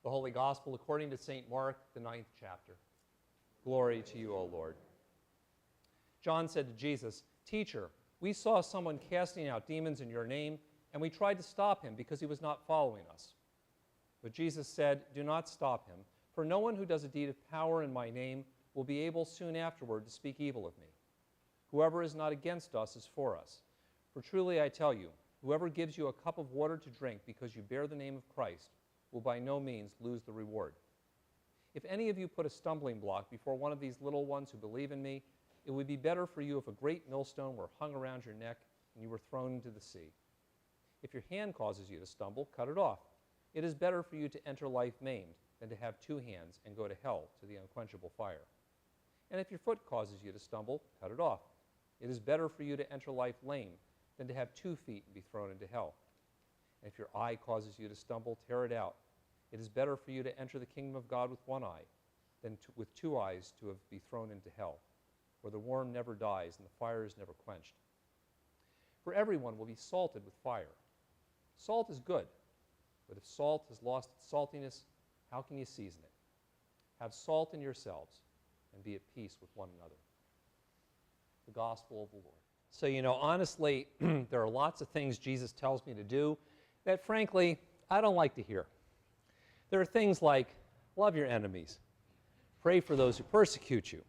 The Holy Gospel according to St. Mark, the 9th chapter. Glory to you, O Lord. John said to Jesus, "Teacher, we saw someone casting out demons in your name, and we tried to stop him because he was not following us." But Jesus said, "Do not stop him, for no one who does a deed of power in my name will be able soon afterward to speak evil of me. Whoever is not against us is for us. For truly I tell you, whoever gives you a cup of water to drink because you bear the name of Christ will by no means lose the reward. If any of you put a stumbling block before one of these little ones who believe in me, it would be better for you if a great millstone were hung around your neck and you were thrown into the sea. If your hand causes you to stumble, cut it off. It is better for you to enter life maimed than to have two hands and go to hell, to the unquenchable fire. And if your foot causes you to stumble, cut it off. It is better for you to enter life lame than to have 2 feet and be thrown into hell. And if your eye causes you to stumble, tear it out. It is better for you to enter the kingdom of God with one eye than with 2 eyes to be thrown into hell, where the worm never dies and the fire is never quenched. For everyone will be salted with fire. Salt is good, but if salt has lost its saltiness, how can you season it? Have salt in yourselves and be at peace with one another." The Gospel of the Lord. So, honestly, there are lots of things Jesus tells me to do that, frankly, I don't like to hear. There are things like, love your enemies, pray for those who persecute you,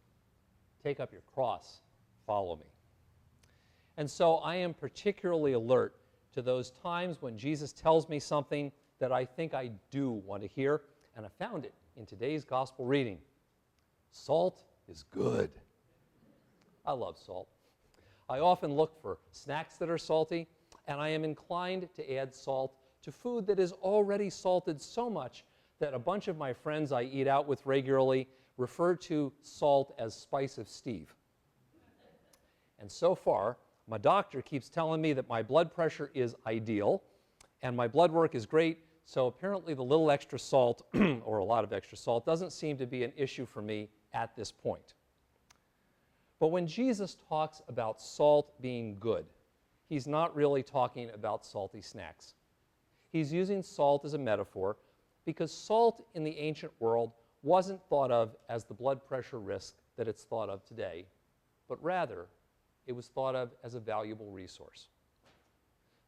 take up your cross, follow me. And so I am particularly alert to those times when Jesus tells me something that I think I do want to hear, and I found it in today's Gospel reading. Salt is good. I love salt. I often look for snacks that are salty, and I am inclined to add salt to food that is already salted so much that a bunch of my friends I eat out with regularly refer to salt as Spice of Steve. And so far, my doctor keeps telling me that my blood pressure is ideal, and my blood work is great, so apparently the little extra salt, or a lot of extra salt, doesn't seem to be an issue for me at this point. But when Jesus talks about salt being good, he's not really talking about salty snacks. He's using salt as a metaphor because salt in the ancient world wasn't thought of as the blood pressure risk that it's thought of today, but rather it was thought of as a valuable resource.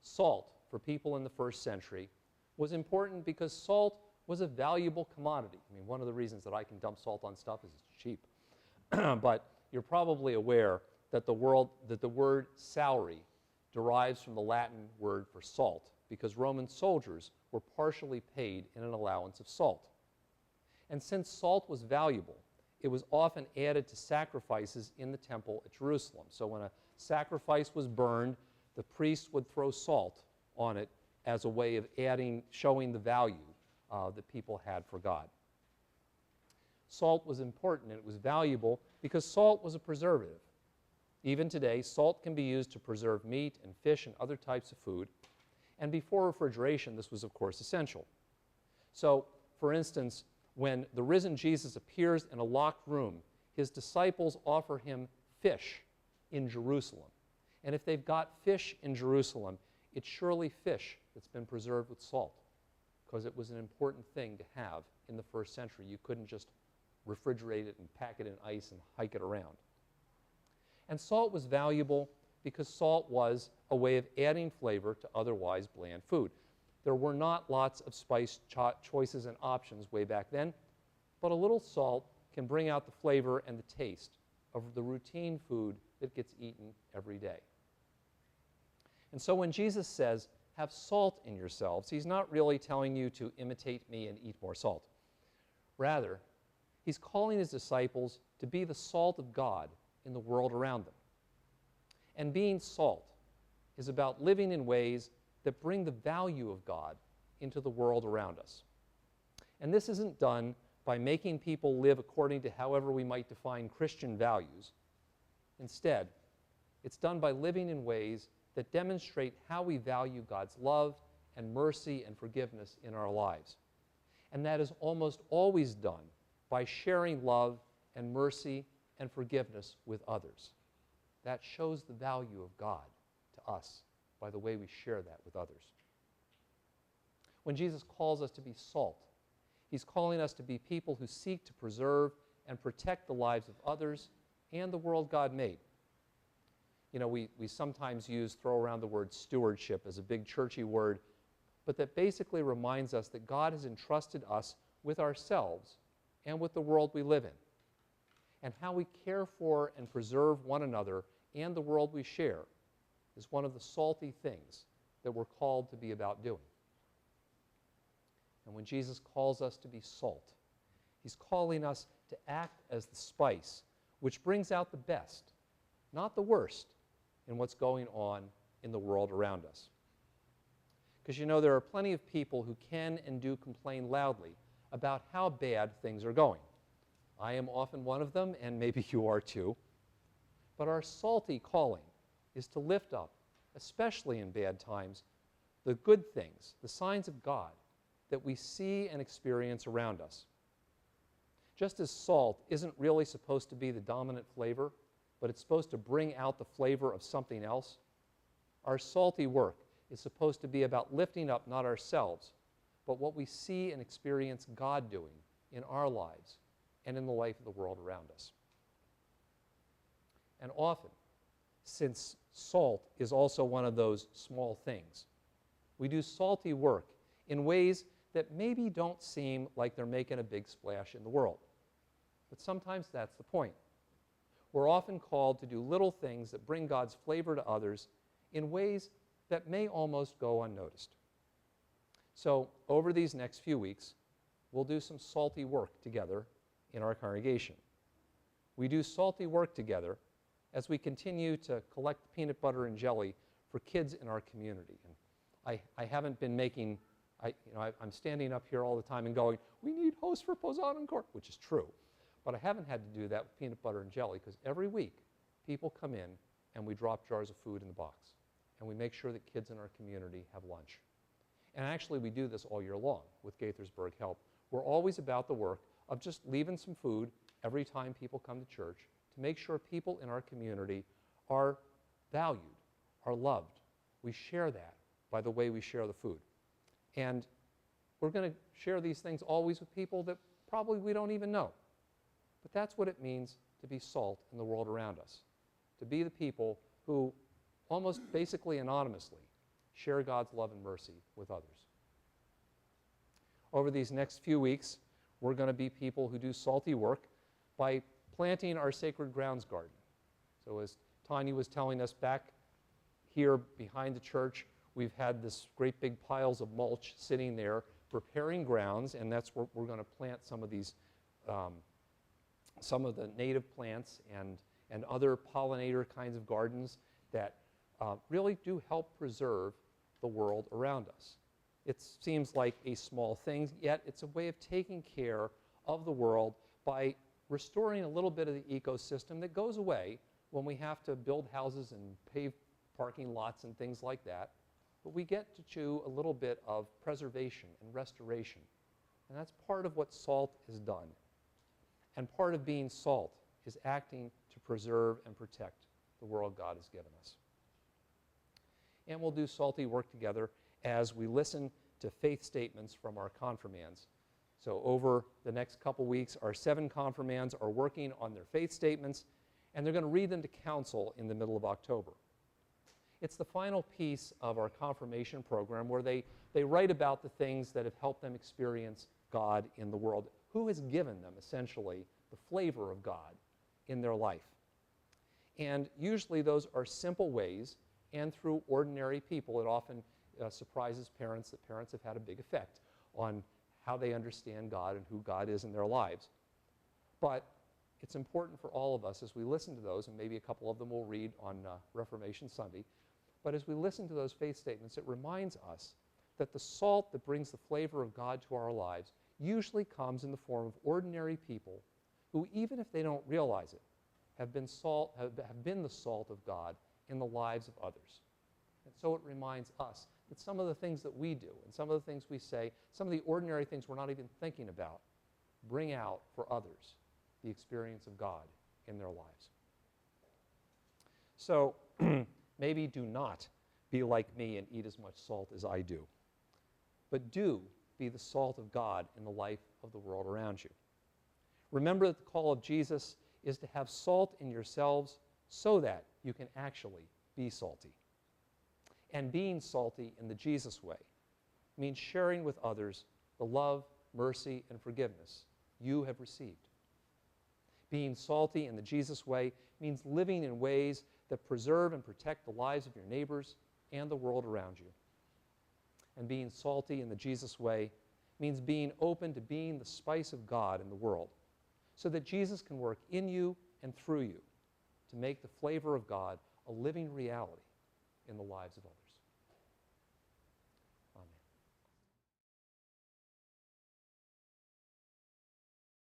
Salt, for people in the first century, was important because salt was a valuable commodity. I mean, one of the reasons that I can dump salt on stuff is it's cheap. But you're probably aware that the word salary derives from the Latin word for salt, because Roman soldiers were partially paid in an allowance of salt. And since salt was valuable, it was often added to sacrifices in the temple at Jerusalem. So when a sacrifice was burned, the priest would throw salt on it as a way of showing the value that people had for God. Salt was important and it was valuable because salt was a preservative. Even today, salt can be used to preserve meat and fish and other types of food. And before refrigeration, this was, of course, essential. So, for instance, when the risen Jesus appears in a locked room, his disciples offer him fish in Jerusalem. And if they've got fish in Jerusalem, it's surely fish that's been preserved with salt, because it was an important thing to have in the first century. You couldn't just refrigerate it and pack it in ice and hike it around. And salt was valuable because salt was a way of adding flavor to otherwise bland food. There were not lots of spice choices and options way back then, but a little salt can bring out the flavor and the taste of the routine food that gets eaten every day. And so when Jesus says, "Have salt in yourselves," he's not really telling you to imitate me and eat more salt. Rather, he's calling his disciples to be the salt of God in the world around them. And being salt is about living in ways that bring the value of God into the world around us. And this isn't done by making people live according to however we might define Christian values. Instead, it's done by living in ways that demonstrate how we value God's love and mercy and forgiveness in our lives. And that is almost always done by sharing love and mercy and forgiveness with others. That shows the value of God to us by the way we share that with others. When Jesus calls us to be salt, He's calling us to be people who seek to preserve and protect the lives of others and the world God made. You know, we sometimes throw around the word stewardship as a big churchy word, but that basically reminds us that God has entrusted us with ourselves and with the world we live in. And how we care for and preserve one another and the world we share is one of the salty things that we're called to be about doing. And when Jesus calls us to be salt, he's calling us to act as the spice which brings out the best, not the worst, in what's going on in the world around us. Because you know, there are plenty of people who can and do complain loudly about how bad things are going. I am often one of them, and maybe you are too. But our salty calling is to lift up, especially in bad times, the good things, the signs of God that we see and experience around us. Just as salt isn't really supposed to be the dominant flavor, but it's supposed to bring out the flavor of something else, our salty work is supposed to be about lifting up not ourselves, but what we see and experience God doing in our lives and in the life of the world around us. And often, since salt is also one of those small things, we do salty work in ways that maybe don't seem like they're making a big splash in the world. But sometimes that's the point. We're often called to do little things that bring God's flavor to others in ways that may almost go unnoticed. So over these next few weeks, we'll do some salty work together in our congregation. We do salty work together as we continue to collect peanut butter and jelly for kids in our community. And I haven't been making, I'm standing up here all the time and going, we need hosts for Posaune Encore, which is true. But I haven't had to do that with peanut butter and jelly because every week people come in and we drop jars of food in the box. And we make sure that kids in our community have lunch. And actually we do this all year long with Gaithersburg Help. We're always about the work of just leaving some food every time people come to church to make sure people in our community are valued, are loved. We share that by the way we share the food. And we're going to share these things always with people that probably we don't even know. But that's what it means to be salt in the world around us, to be the people who almost basically anonymously share God's love and mercy with others. Over these next few weeks, we're going to be people who do salty work by planting our Sacred Grounds garden. So as Tanya was telling us, back here behind the church, we've had this great big piles of mulch sitting there preparing grounds, and that's where we're going to plant some of these some of the native plants and other pollinator kinds of gardens that really do help preserve the world around us. It seems like a small thing, yet it's a way of taking care of the world by restoring a little bit of the ecosystem that goes away when we have to build houses and pave parking lots and things like that. But we get to chew a little bit of preservation and restoration. And that's part of what salt has done. And part of being salt is acting to preserve and protect the world God has given us. And we'll do salty work together as we listen to faith statements from our confirmands. So over the next couple weeks, our 7 confirmands are working on their faith statements, and they're going to read them to council in the middle of October. It's the final piece of our confirmation program where they write about the things that have helped them experience God in the world. Who has given them, essentially, the flavor of God in their life? And usually those are simple ways, and through ordinary people. It often surprises parents that parents have had a big effect on how they understand God and who God is in their lives. But it's important for all of us as we listen to those, and maybe a couple of them we'll read on Reformation Sunday, but as we listen to those faith statements, it reminds us that the salt that brings the flavor of God to our lives usually comes in the form of ordinary people who, even if they don't realize it, have been the salt of God in the lives of others. And so it reminds us that some of the things that we do and some of the things we say, some of the ordinary things we're not even thinking about, bring out for others the experience of God in their lives. So maybe do not be like me and eat as much salt as I do, but do be the salt of God in the life of the world around you. Remember that the call of Jesus is to have salt in yourselves so that you can actually be salty. And being salty in the Jesus way means sharing with others the love, mercy, and forgiveness you have received. Being salty in the Jesus way means living in ways that preserve and protect the lives of your neighbors and the world around you. And being salty in the Jesus way means being open to being the spice of God in the world so that Jesus can work in you and through you to make the flavor of God a living reality in the lives of others.